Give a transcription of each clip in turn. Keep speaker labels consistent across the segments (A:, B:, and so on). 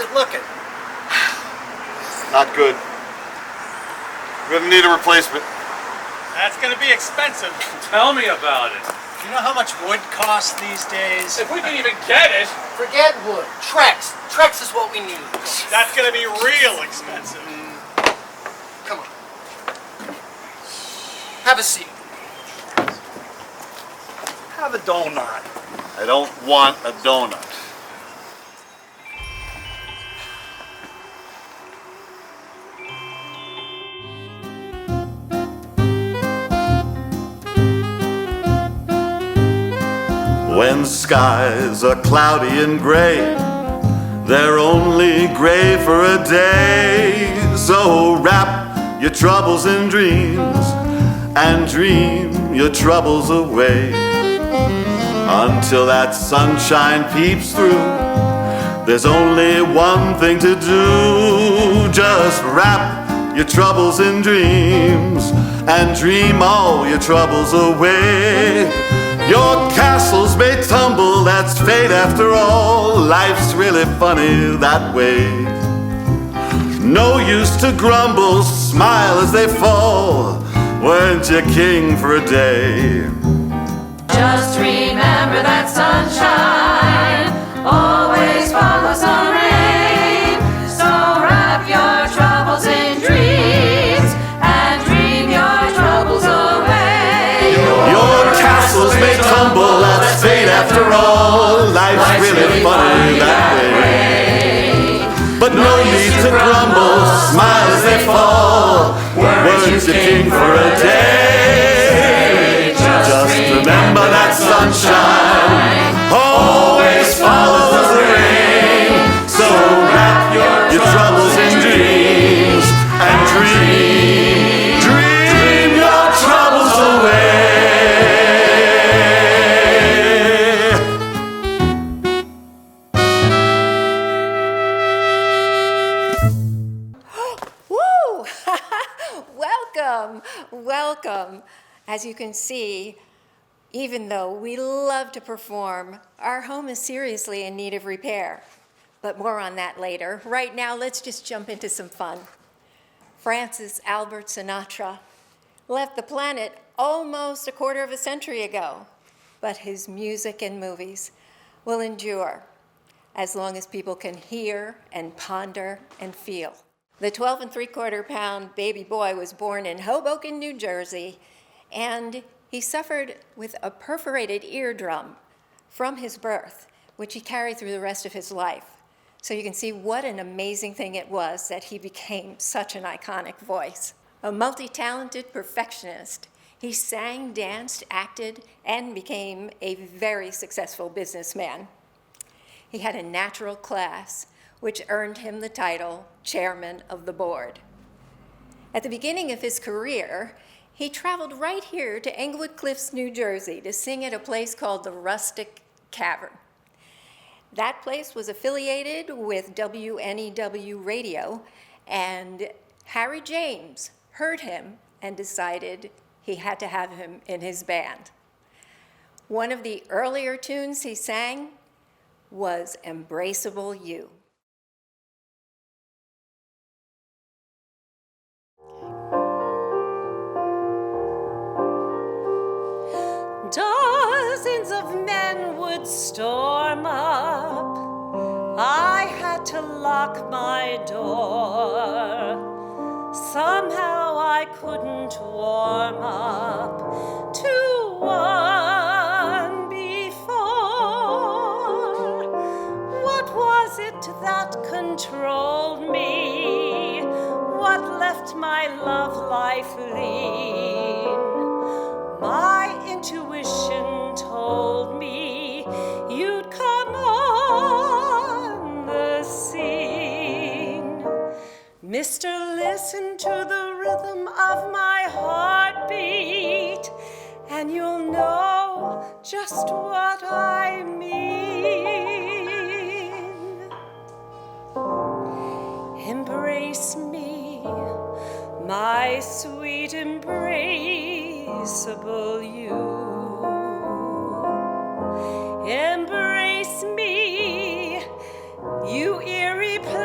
A: How's it looking?
B: Not good. We're gonna need a replacement.
C: That's gonna be expensive.
D: Tell me about it.
C: You know how much wood costs these days?
D: If we can even get it.
A: Forget wood. Trex. Trex is what we need.
C: That's gonna be real expensive.
A: Come on. Have a seat.
C: Have a donut.
B: I don't want a donut. When skies are cloudy and gray, they're only gray for a day. So wrap your troubles in dreams and dream your troubles away. Until that sunshine peeps through, there's only one thing to do. Just wrap your troubles in dreams and dream all your troubles away. Your castles may tumble, that's fate after all. Life's really funny that way. No use to grumble, smile as they fall. Weren't you king for a day?
E: Just remember that sunshine always follows the rain. So wrap your troubles in dreams and dream your troubles away.
B: Your castles may tumble, that's fate after all. Life's really funny that way. But no need to grumble, smile as they fall. Weren't you king for a day? Just remember that sunshine always follows the rain. So wrap your troubles in dreams and dream your troubles away.
F: Woo! Welcome, welcome. As you can see, even though we love to perform, our home is seriously in need of repair. But more on that later. Right now, let's just jump into some fun. Francis Albert Sinatra left the planet almost a quarter of a century ago, but his music and movies will endure as long as people can hear and ponder and feel. The 12 3/4 pound baby boy was born in Hoboken, New Jersey, and he suffered with a perforated eardrum from his birth, which he carried through the rest of his life. So you can see what an amazing thing it was that he became such an iconic voice. A multi-talented perfectionist, he sang, danced, acted, and became a very successful businessman. He had a natural class, which earned him the title Chairman of the Board. At the beginning of his career, he traveled right here to Englewood Cliffs, New Jersey, to sing at a place called the Rustic Cavern. That place was affiliated with WNEW Radio, and Harry James heard him and decided he had to have him in his band. One of the earlier tunes he sang was Embraceable You.
E: Dozens of men would storm up. I had to lock my door. Somehow I couldn't warm up to one before. What was it that controlled me? What left my love life lean? My intuition told me you'd come on the scene. Mister, listen to the rhythm of my heartbeat, and you'll know just what I mean. Embrace me, my sweet embraceable you. Embrace me, you irreplaceable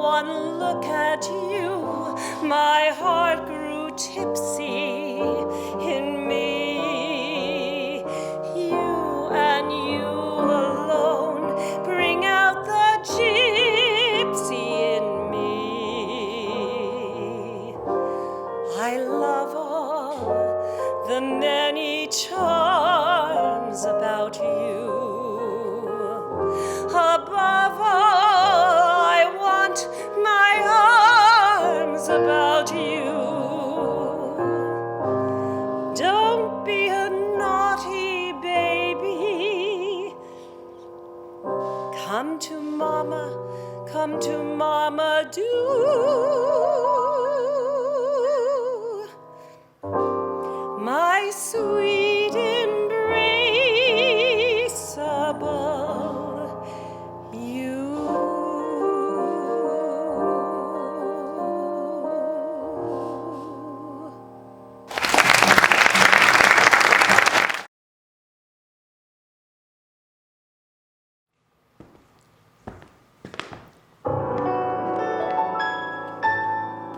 E: one look at you, my heart grew tipsy in me. You and you alone bring out the gypsy in me. I love all the many charms about you. Above all, I want my arms about you. Don't be a naughty baby. Come to mama, do. My sweet embraceable you.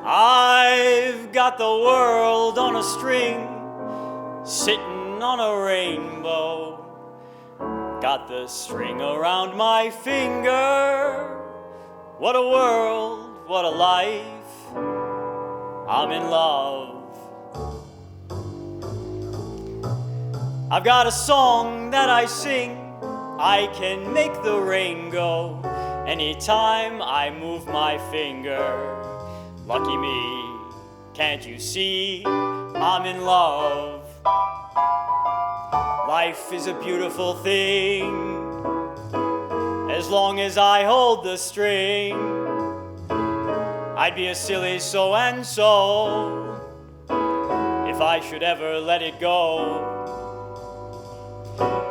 G: I've got the world on a string, sitting on a rainbow. Got the string around my finger. What a world, what a life. I'm in love. I've got a song that I sing. I can make the rain go anytime I move my finger. Lucky me, can't you see I'm in love? Life is a beautiful thing as long as I hold the string. I'd be a silly so-and-so if I should ever let it go.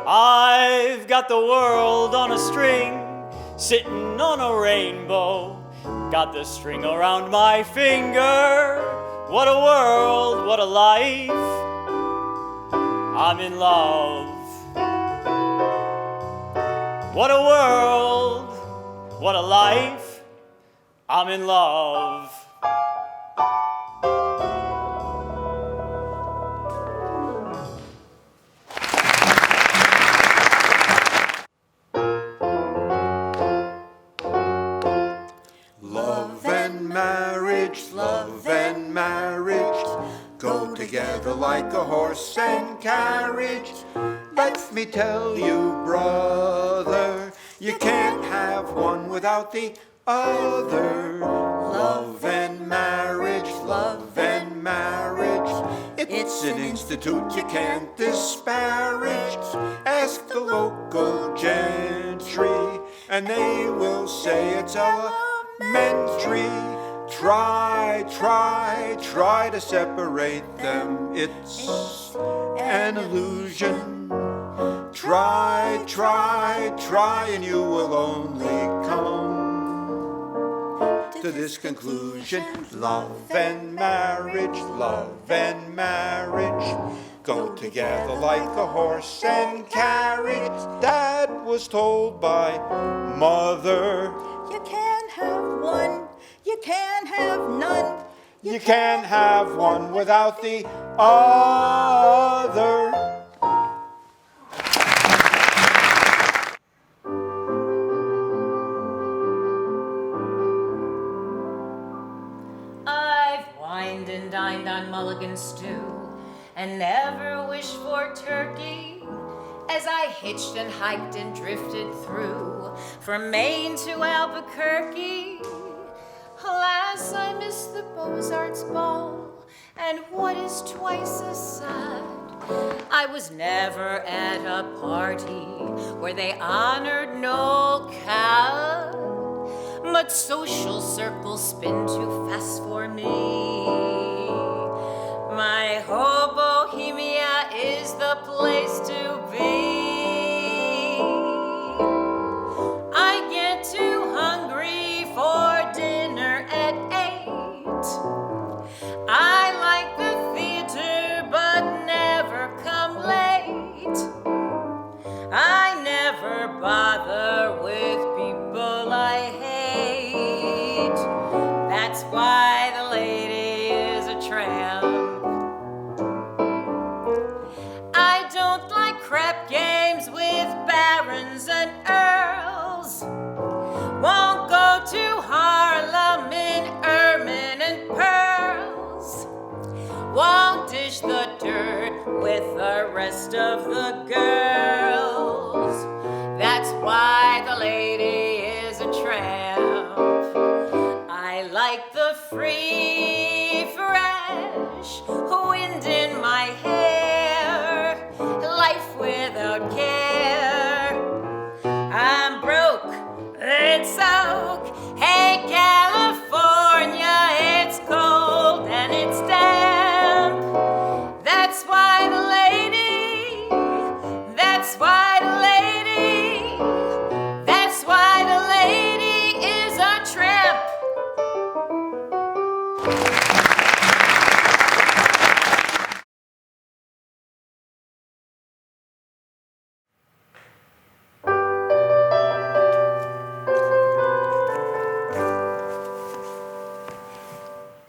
G: I've got the world on a string, sitting on a rainbow. Got the string around my finger. What a world, what a life. I'm in love. What a world, what a life. I'm in love.
B: Love and marriage go together like a horse and carriage. Let me tell you, brother, you can't have one without the other. Love and marriage, love and marriage. It's an institute you can't disparage. Ask the local gentry, and they will say it's elementary. Try to separate them. It's an illusion. Try, and you will only come to this conclusion. Love and marriage go together like a horse and carriage. Dad was told by Mother,
H: you can't have one, you can't have none.
B: You can't have one without the other.
I: I've wined and dined on mulligan stew and never wished for turkey. As I hitched and hiked and drifted through from Maine to Albuquerque. Alas, I missed the Beaux-Arts ball, and what is twice as sad, I was never at a party where they honored no cad. But social circles spin too fast for me. My whole Bohemia is the place to be. I get too hungry for dinner at 8. I like the theater but never come late. I never bother with people I hate. with the rest of the girls. That's why the lady is a tramp. I like the free, fresh wind in my hair, life without care. I'm broke, it's oak. Hey, California, it's cold and it's damp. That's why the lady, that's why the lady, that's why the lady is a tramp.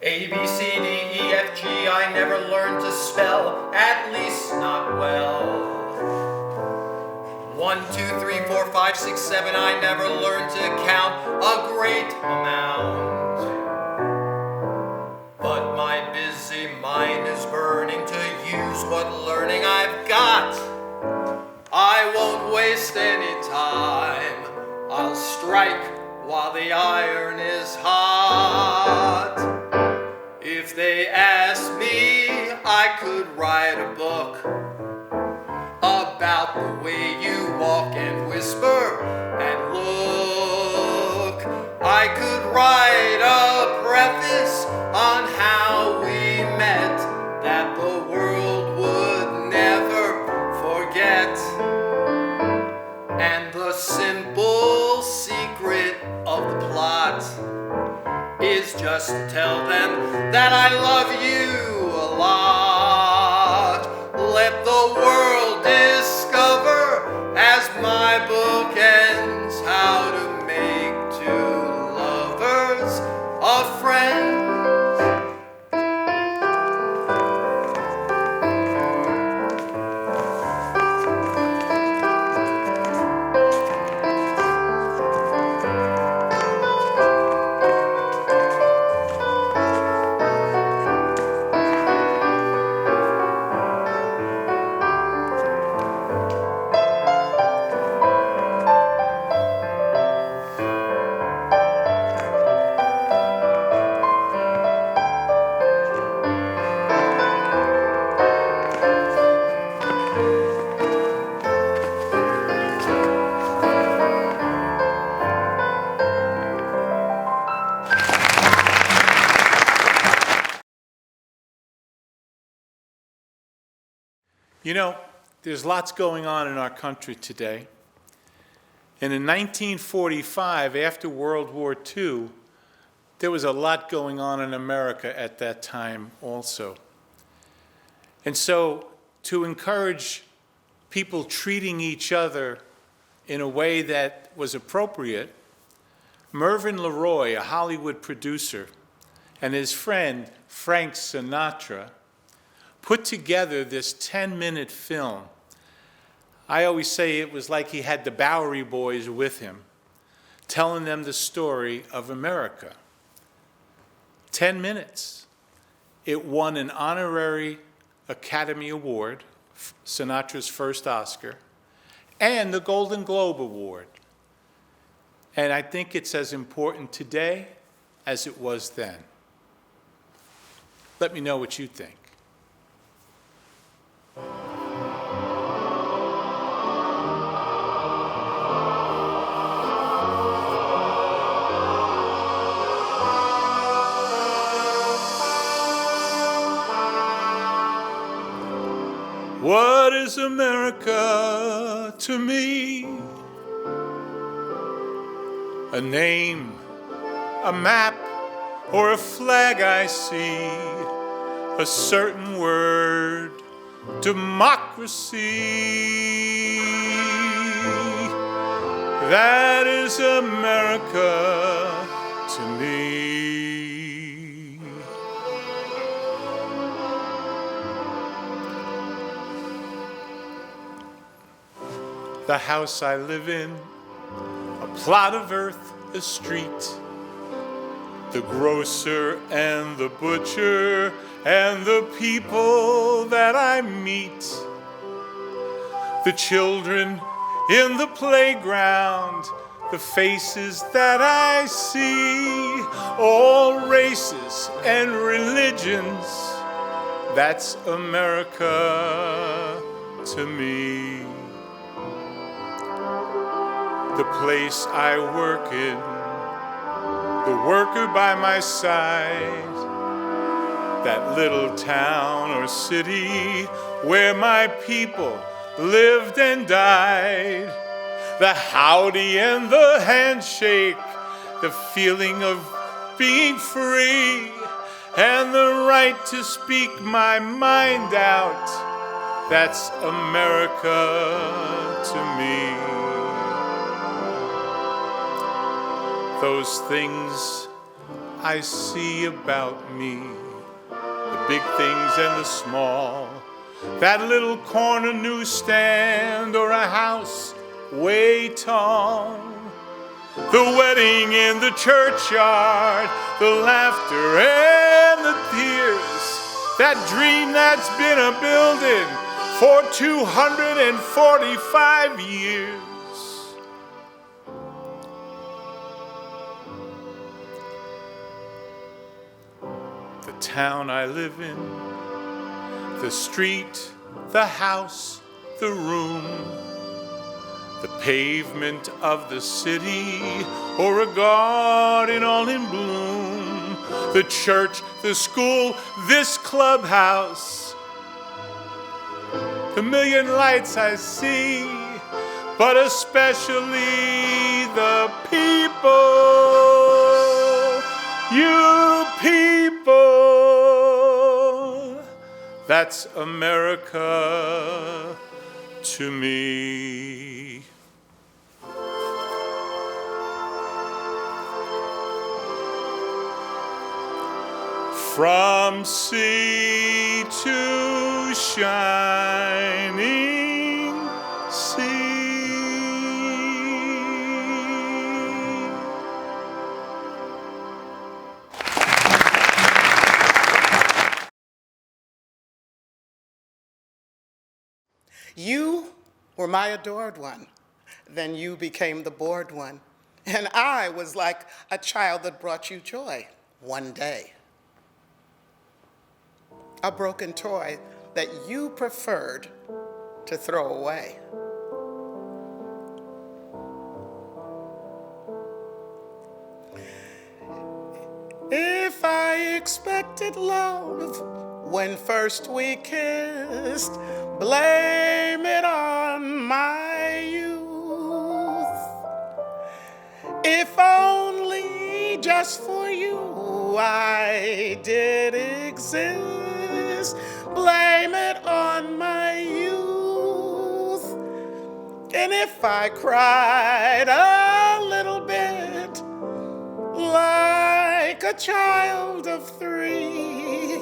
J: A, B, C, D, E, F, G, I never learned to spell, at least not well. 1, 2, 3, 4, 5, 6, 7, I never learned to count a great amount. But my busy mind is burning to use what learning I've got. I won't waste any time, I'll strike while the iron is hot. If they ask me, I could write a book about the way you walk and whisper and look. I could write a preface on how we met that the world would never forget. And the simple secret of the plot is just to tell them that I love you a lot. Let the world discover, as my book ends, how to make two lovers a friend.
K: You know, there's lots going on in our country today. And in 1945, after World War II, there was a lot going on in America at that time also. And so to encourage people treating each other in a way that was appropriate, Mervyn LeRoy, a Hollywood producer, and his friend Frank Sinatra put together this 10-minute film. I always say it was like he had the Bowery Boys with him, telling them the story of America. 10 minutes. It won an honorary Academy Award, Sinatra's first Oscar, and the Golden Globe Award. And I think it's as important today as it was then. Let me know what you think. What is America to me? A name, a map, or a flag I see, a certain word, democracy. That is America to me. The house I live in, a plot of earth, a street, the grocer and the butcher and the people that I meet, the children in the playground, the faces that I see, all races and religions, that's America to me. The place I work in, the worker by my side, that little town or city where my people lived and died, the howdy and the handshake, the feeling of being free, and the right to speak my mind out, that's America to me. Those things I see about me, the big things and the small, that little corner newsstand or a house way tall, the wedding in the churchyard, the laughter and the tears, that dream that's been a building for 245 years. The town I live in, the street, the house, the room, the pavement of the city, or a garden all in bloom, the church, the school, this clubhouse, the million lights I see, but especially the people, you people, that's America to me. From sea to shining sea.
L: You were my adored one. Then you became the bored one. And I was like a child that brought you joy one day. A broken toy that you preferred to throw away. If I expected love when first we kissed, blame it on my youth. If only just for you I did exist, blame it on my youth. And if I cried a little bit like a child of 3,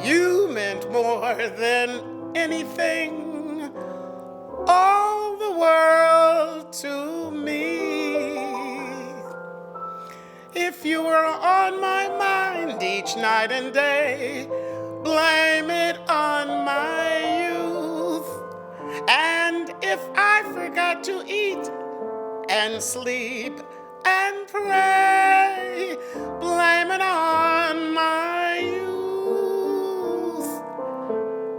L: you meant more than anything, all the world to me. If you were on my mind each night and day, blame it on my youth. And if I forgot to eat and sleep and pray, blame it on my youth.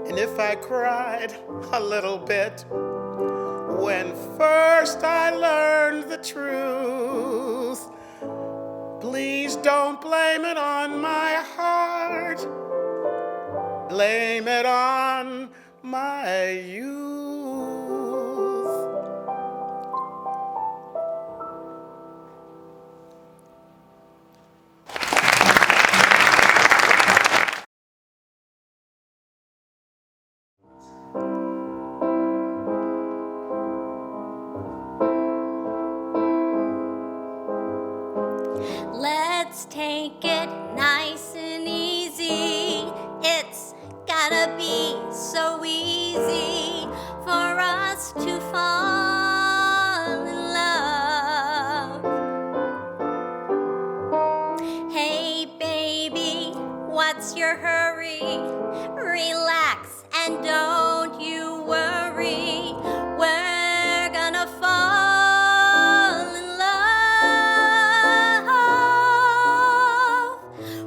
L: And if I cried a little bit when first I learned the truth, please don't blame it on my heart. Blame it on my youth.
M: Let's take it nice and easy. It's gotta be so easy for us to fall in love. what's your hurry? Relax and don't you worry. We're gonna fall in love.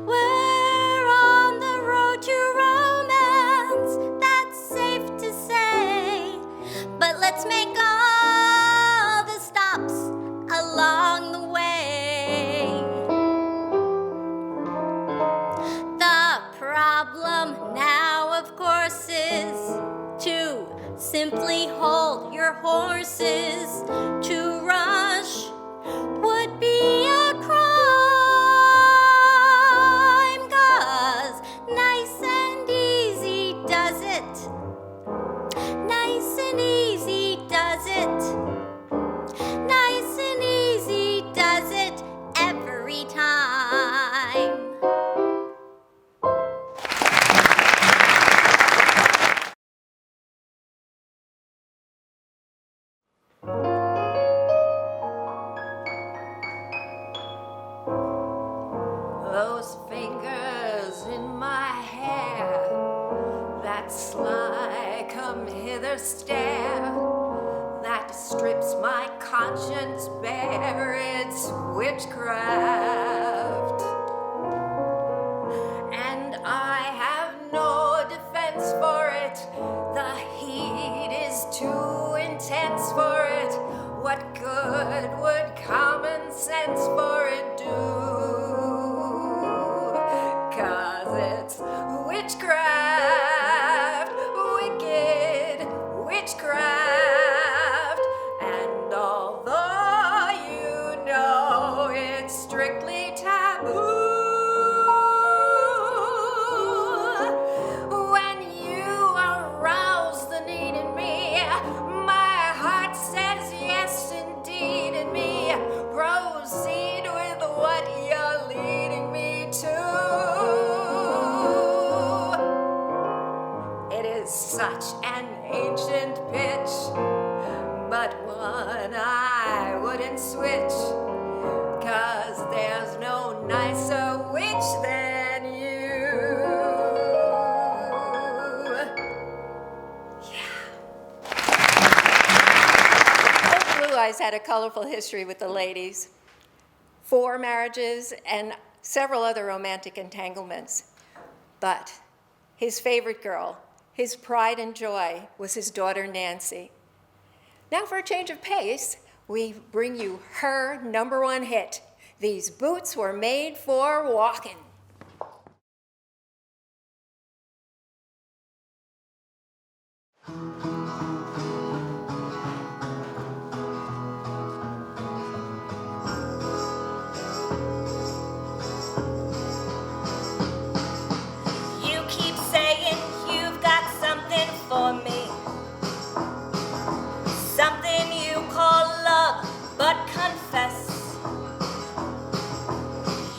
M: We're on the road to romance, that's safe to say. But let's make all the stops along the way. The problem now, of course, is to simply hold your horses. To rush would be a crime, 'cause nice and easy does it. Nice and easy does it. Nice and easy does it every time.
F: Those fingers in my hair, that sly come hither stare, that strips my conscience bare, it's witchcraft. And I have no defense for it, the heat is too intense for it. What good would common sense for it do? 'Cause it's witchcraft, wicked witchcraft. And although you know it's strictly taboo, when you arouse the need in me, my heart says yes indeed in me. Proceed with what you're leading me to. It is such an ancient pitch, but one I wouldn't switch, 'cause there's no nicer witch than you. Old Blue Eyes had a colorful history with the ladies. 4 marriages and several other romantic entanglements. But his favorite girl, his pride and joy, was his daughter Nancy. Now for a change of pace, we bring you her #1 hit, These Boots Were Made for Walking.
I: You keep saying you've got something for me, something you call love, but confess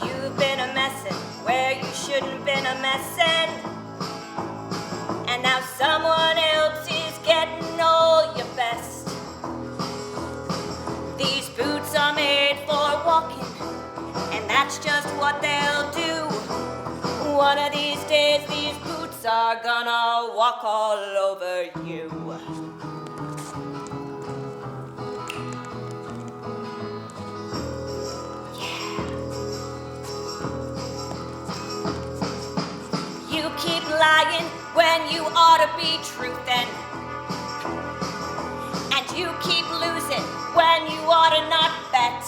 I: you've been a messin' where you shouldn't been a messin', and now someone else is getting all your best. These boots are made for walking, and that's just what they'll do. One of these days, these boots are gonna walk all over you. Yeah. You keep lying when you ought to be truthin', and you keep losing when you ought to not bet,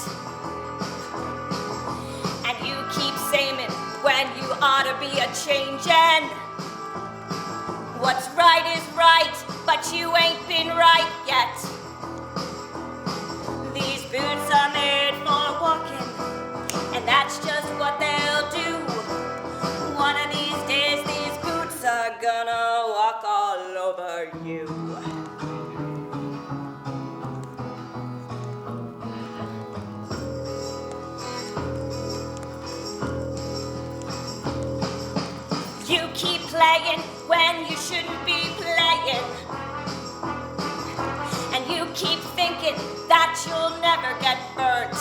I: and you keep saying when you ought to be a changin'. What's right is right, but you ain't been right yet. These boots are made for walking, and that's just what they'll do. One of these days, these boots are gonna walk all over you. You keep playing when you shouldn't be playing, and you keep thinking that you'll never get burnt.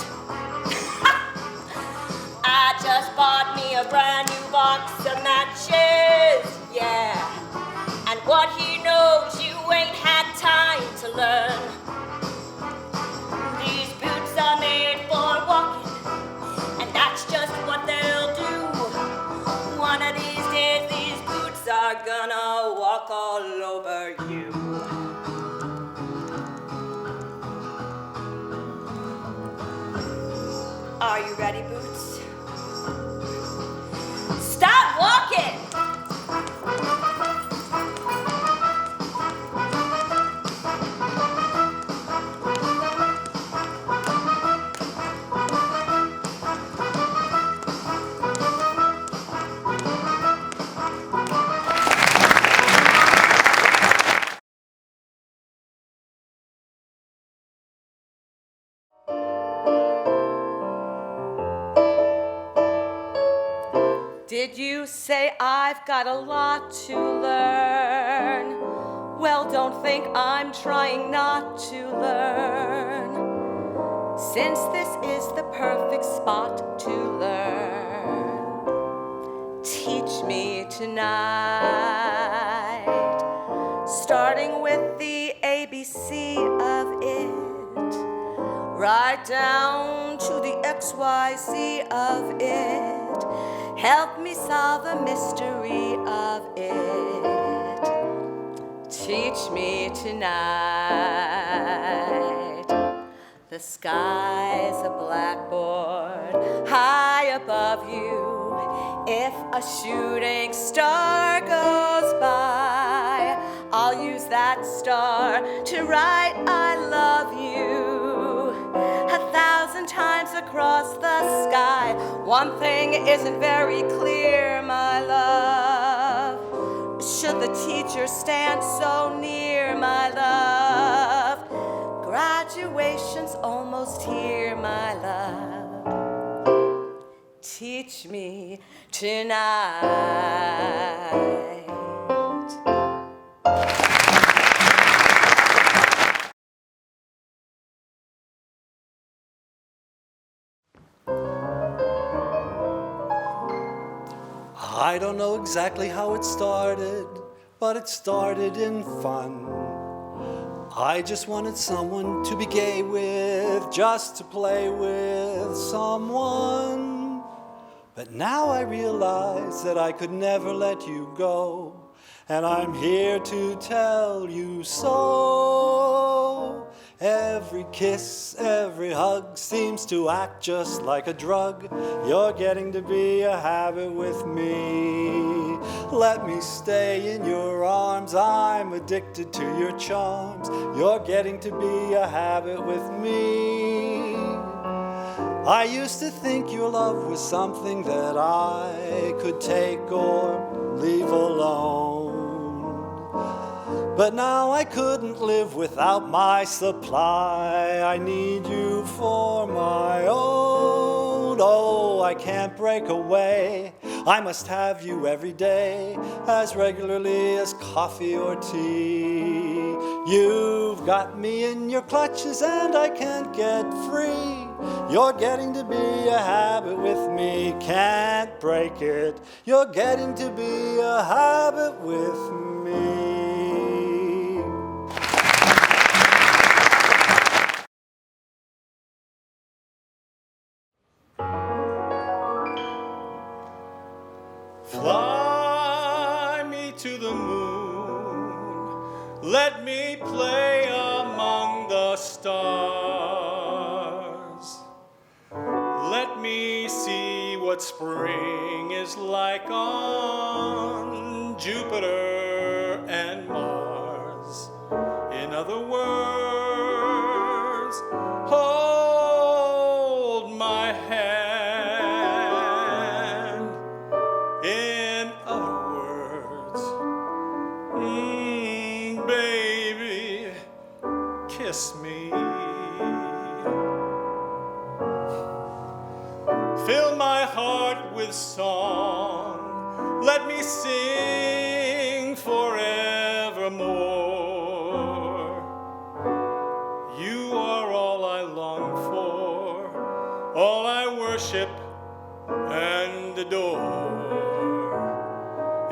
I: I just bought me a brand new box of matches. what he knows you ain't had time to learn. These boots are made for walking, and that's just what they'll do. One of these days, these boots are gonna walk all over you. Are you ready, Boots? Stop walking! Did you say I've got a lot to learn? Well, don't think I'm trying not to learn, since this is the perfect spot to learn. Teach me tonight, starting with the ABC of it, right down to the XYZ of it. Help me solve the mystery of it. Teach me tonight. The sky's a blackboard high above you. If a shooting star goes by, I'll use that star to write I love you 1,000 times across the sky. One thing isn't very clear, my love. Should the teacher stand so near, my love? Graduation's almost here, my love. Teach me tonight.
N: I don't know exactly how it started, but it started in fun. I just wanted someone to be gay with, just to play with someone. But now I realize that I could never let you go, and I'm here to tell you so. Every kiss, every hug seems to act just like a drug. You're getting to be a habit with me. Let me stay in your arms, I'm addicted to your charms. You're getting to be a habit with me. I used to think your love was something that I could take or leave alone. But now I couldn't live without my supply. I need you for my own. Oh, I can't break away. I must have you every day, as regularly as coffee or tea. You've got me in your clutches and I can't get free. You're getting to be a habit with me, can't break it. You're getting to be a habit with me.
G: Fly me to the moon, let me play among the stars. Let me see what spring is like on Jupiter and Mars. In other words, hold my hand. In other words, baby, kiss me. Fill my heart with song, let me sing forevermore. You are all I long for, all I worship and adore.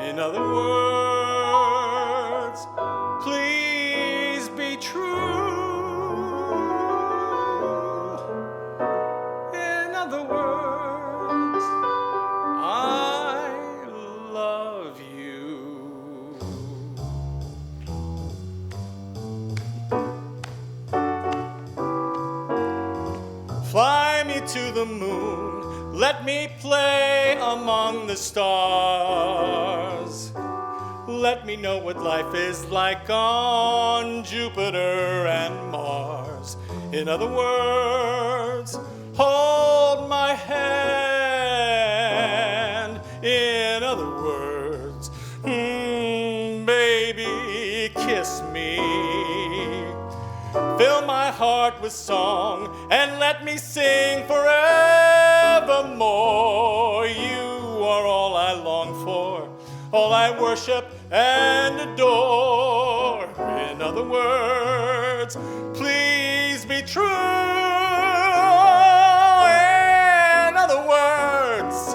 G: In other words, Let me play among the stars. Let me know what life is like on Jupiter and Mars. In other words, hold my hand. In other words, baby, kiss me. Fill my heart with song and let me sing forevermore. You are all I long for, all I worship and adore. In other words, please be true. In other words,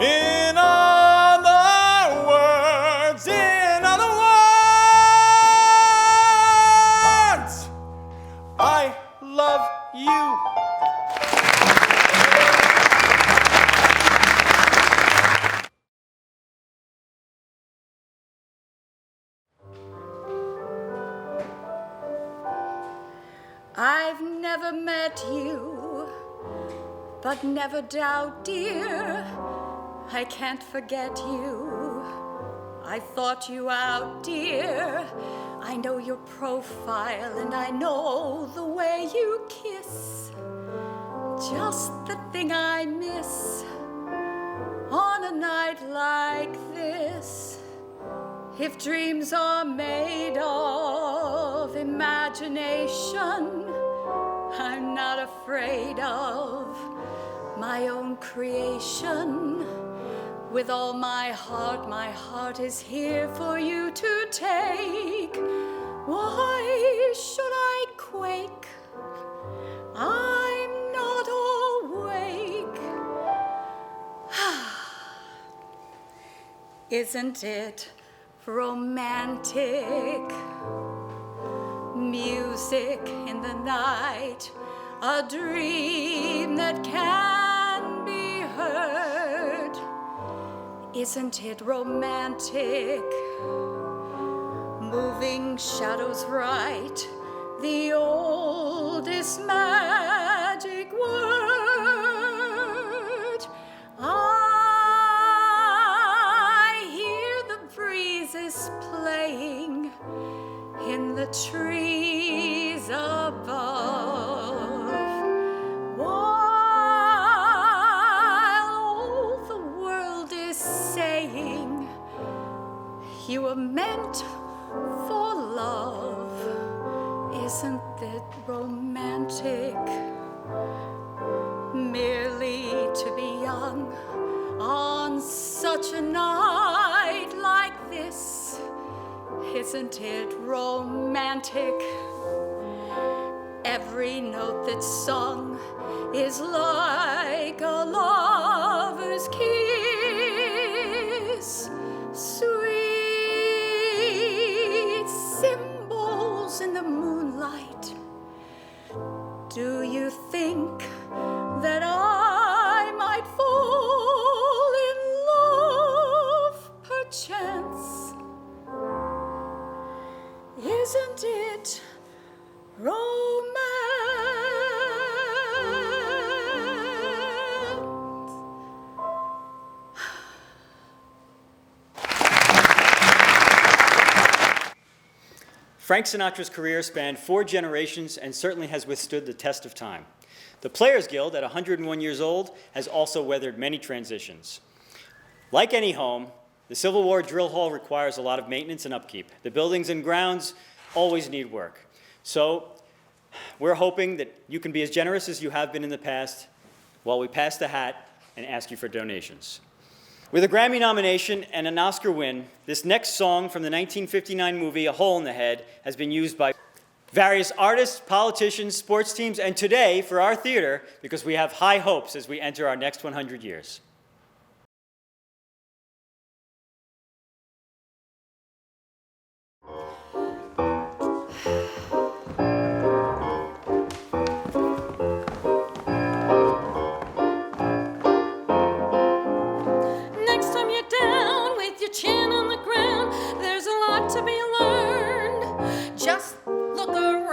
G: in other words, in other words, I love you.
H: I've never met you, but never doubt, dear, I can't forget you. I thought you out, dear. I know your profile and I know the way you kiss. Just the thing I miss on a night like this. If dreams are made of imagination, I'm not afraid of my own creation. With all my heart is here for you to take. Why should I quake? I'm not awake. Isn't it romantic? Music in the night, a dream that can be heard. Isn't it romantic? Moving shadows right, the oldest magic word. I hear the breezes playing in the trees above, while all the world is saying you were meant for love. Isn't it romantic? Merely to be young on such a night like this. Isn't it romantic? Every note that's sung is like a lover's kiss. Sweet symbols in the moonlight. Do you think that I might fall in love perchance? Isn't it romance?
G: Frank Sinatra's career spanned 4 generations and certainly has withstood the test of time. The Players Guild, at 101 years old, has also weathered many transitions. Like any home, the Civil War drill hall requires a lot of maintenance and upkeep. The buildings and grounds always need work. So we're hoping that you can be as generous as you have been in the past while we pass the hat and ask you for donations. With a Grammy nomination and an Oscar win, this next song from the 1959 movie A Hole in the Head has been used by various artists, politicians, sports teams, and today for our theater because we have high hopes as we enter our next 100 years.
E: Chin on the ground, there's a lot to be learned. Just look around.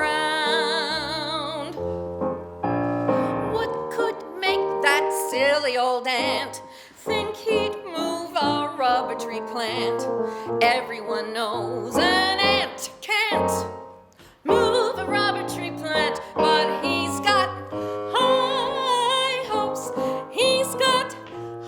E: What could make that silly rubber tree plant. Everyone knows an ant can't move a rubber tree plant, but he's got high hopes. He's got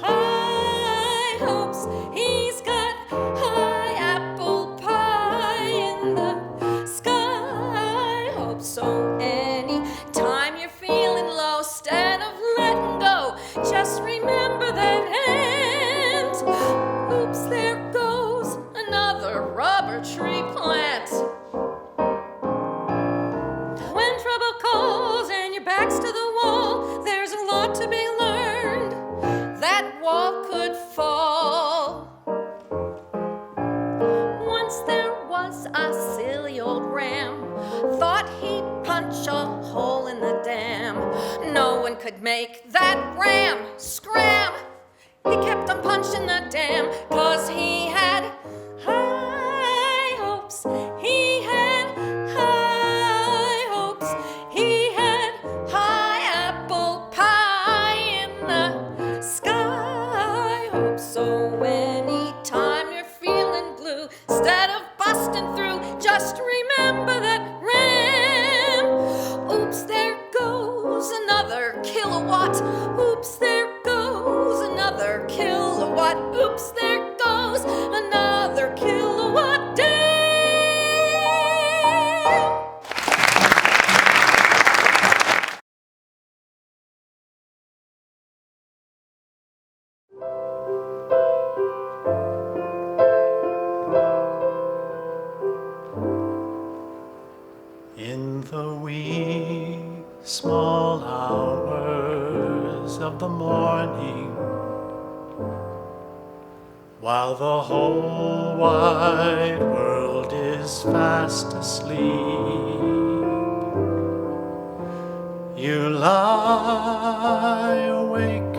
E: high hopes. He's got high apple pie in the sky hopes. So any time you're feeling low, instead of letting go, just remember that ant. Oops, there goes another rubber tree plant. When trouble calls and your back's to the wall, there's a lot to be learned. That wall could fall. Once there was a silly old ram, thought he'd punch a hole in the dam. No one could make that ram scram. He kept on punching the dam, 'cause he had high hopes. He had high hopes. He had high apple pie in the sky hopes. So anytime you're feeling blue, instead of busting through, just remember that ram. Oops, there goes another kilowatt. Oops, there goes another kilowatt. Oops, there goes another kilowatt down.
K: In the wee small hours of the morning, while the whole wide world is fast asleep, you lie awake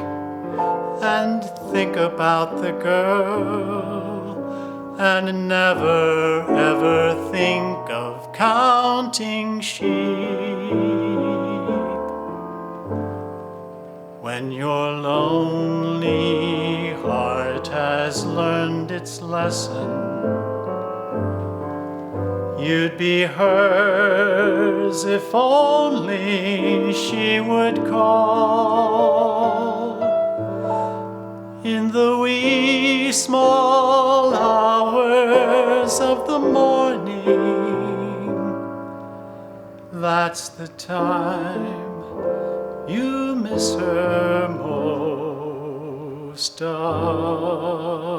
K: and think about the girl, and never ever think of counting sheep. When your lonely heart has learned its lesson, you'd be hers if only she would call. In the wee small hours of the morning, that's the time you miss her most of all.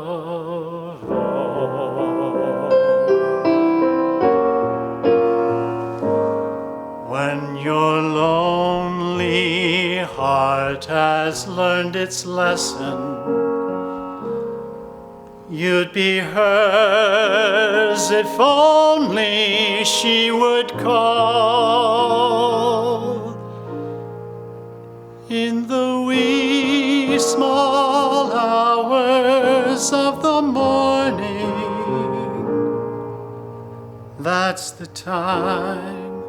K: When your lonely heart has learned its lesson, you'd be hers if only she would call. In the wee small hours of the morning, that's the time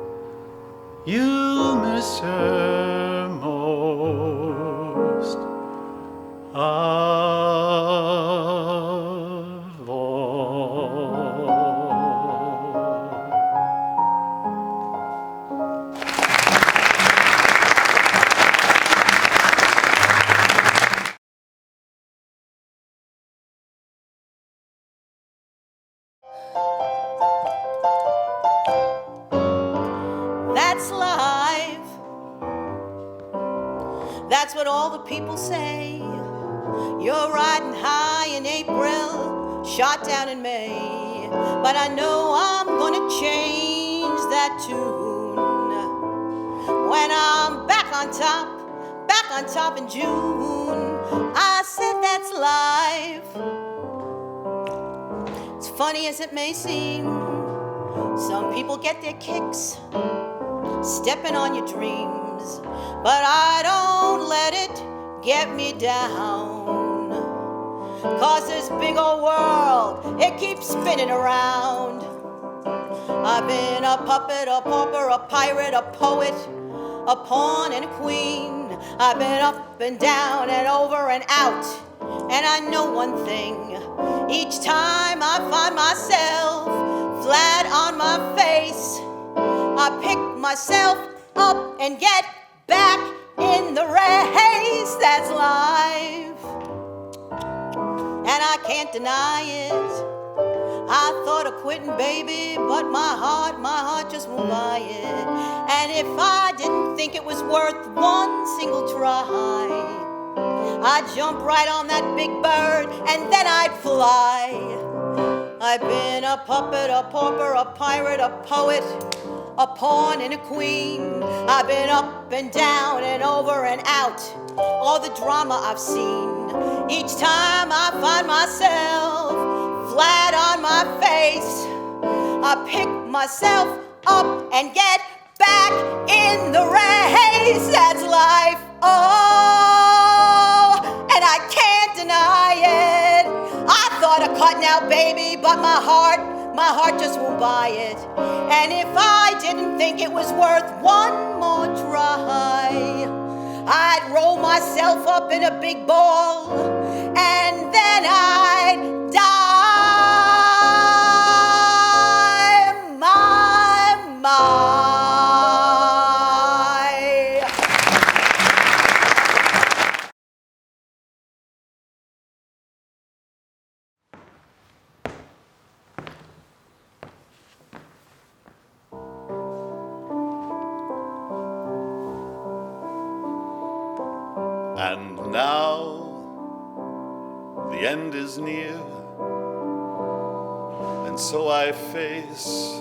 K: you'll miss her most of all.
H: That's life. That's what all the people say. You're riding high in April, shot down in May. But I know I'm gonna change that tune when I'm back on top in June. I said that's life. It's funny as it may seem, some people get their kicks stepping on your dreams, but I don't let it get me down, 'cause this big old world, it keeps spinning around. I've been a puppet, a pauper, a pirate, a poet, a pawn and a queen. I've been up and down and over and out And I know one thing, each time I find myself flat on my face, I pick myself up and get back in the race. That's life, and I can't deny it. I thought of quitting, baby, but my heart just won't buy it. And if I didn't think it was worth one single try, I'd jump right on that big bird and then I'd fly. I've been a puppet, a pauper, a pirate, a poet, a pawn and a queen. I've been up and down and over and out, all the drama I've seen. Each time I find myself flat on my face, I pick myself up and get back in the race. That's life, oh, and I can't deny it. I thought of cutting out, baby, but my heart just won't buy it. And if I didn't think it was worth one more try, I'd roll myself up in a big ball and then I'd die.
B: And now the end is near, and so I face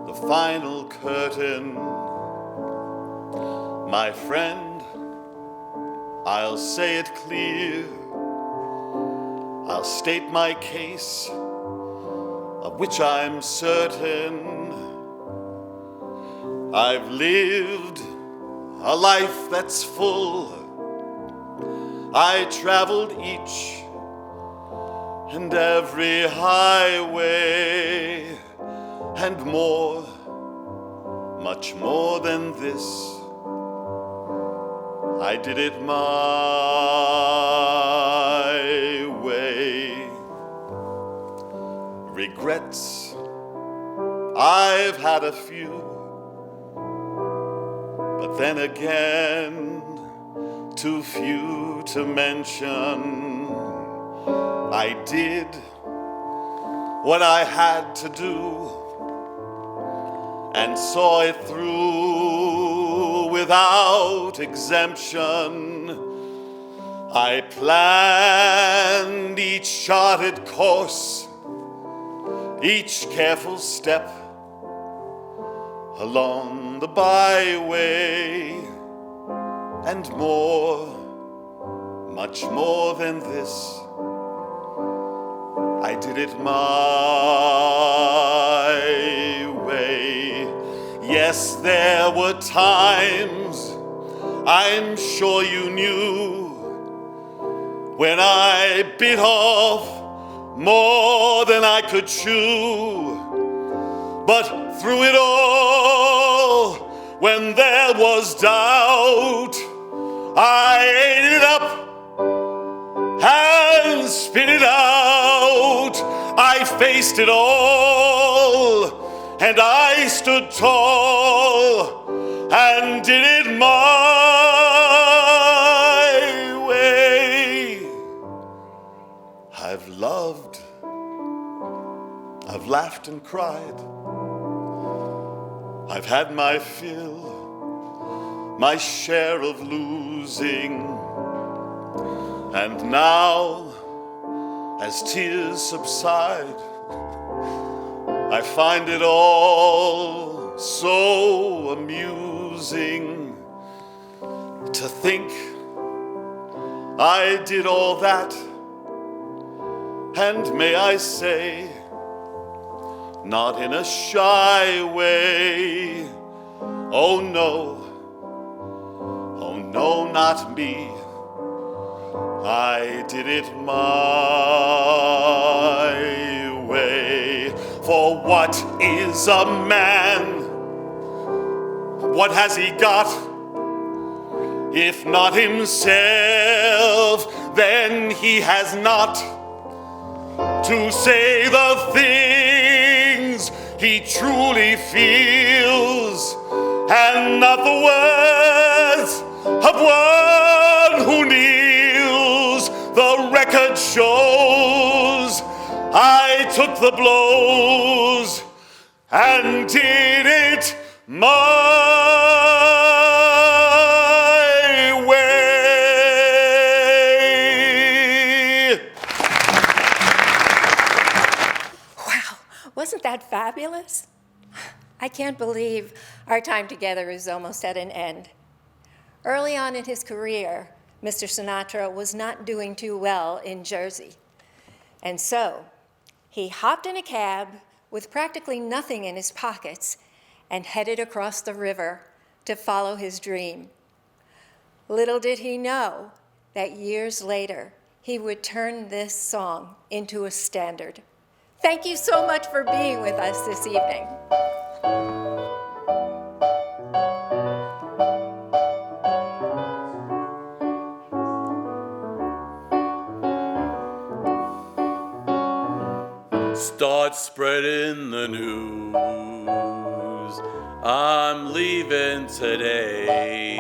B: the final curtain. My friend, I'll say it clear, I'll state my case, of which I'm certain. I've lived a life that's full. I traveled each and every highway, and more, much more than this. I did it my way. Regrets, I've had a few, but then again, too few to mention. I did what I had to do and saw it through without exemption. I planned each charted course, each careful step along the byway, and more, much more than this, I did it my way. Yes, there were times, I'm sure you knew, when I bit off more than I could chew. But through it all, when there was doubt, I ate it up and spit it out. I faced it all, and I stood tall and did it my way. I've loved, I've laughed and cried, I've had my fill, my share of losing. And now, as tears subside, I find it all so amusing to think I did all that, and may I say, not in a shy way. Oh no, not me. I did it my way. For what is a man? What has he got, if not himself? then he has not to say the things he truly feels, and not the words of one who kneels. The record shows I took the blows and did it my way.
F: Wow, wasn't that fabulous? I can't believe our time together is almost at an end. Early on in his career, Mr. Sinatra was not doing too well in Jersey. And so he hopped in a cab with practically nothing in his pockets and headed across the river to follow his dream. Little did he know that years later, he would turn this song into a standard. Thank you so much for being with us this evening.
B: Start spreading the news. I'm leaving today.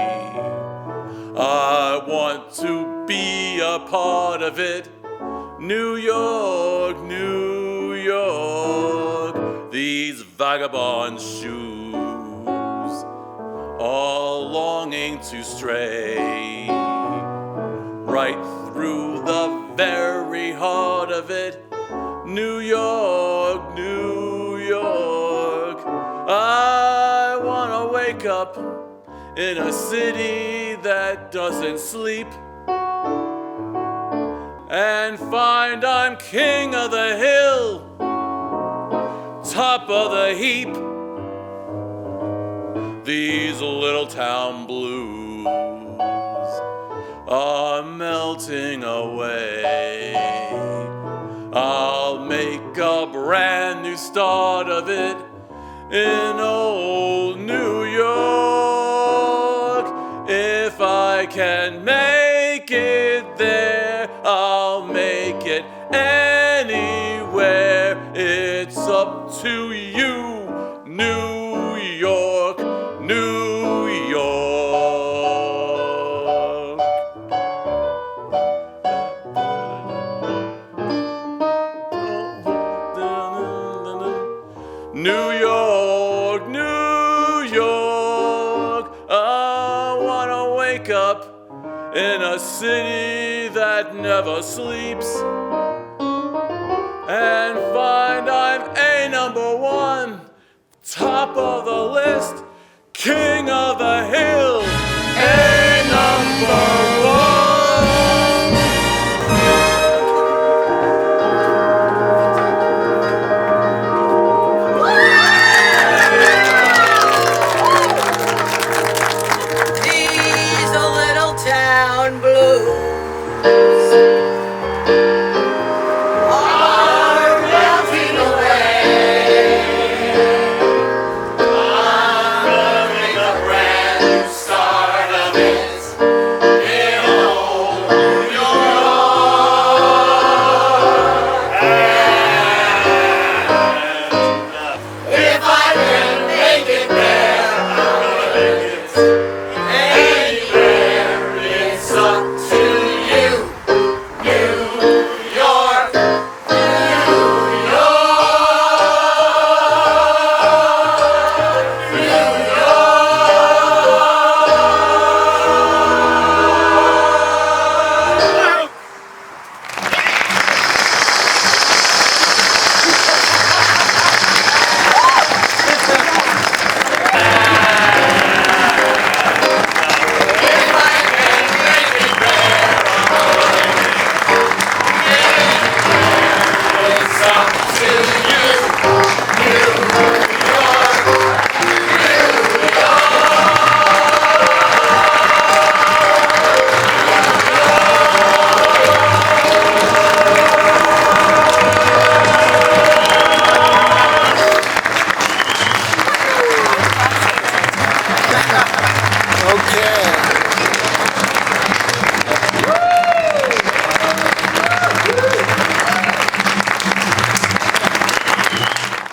B: I want to be a part of it. New York, New York. These vagabond shoes, all longing to stray right through the very heart of it. New York, New York. I wanna wake up in a city that doesn't sleep and find I'm king of the hill, top of the heap. These little town blues are melting away. I'll make a brand new start of it in old New York. If I can make it there, I'll make it anywhere. It's up to you, New York, New York. New York, New York. I wanna wake up in a city that never sleeps and find I'm a number one, top of the list, king of the hill.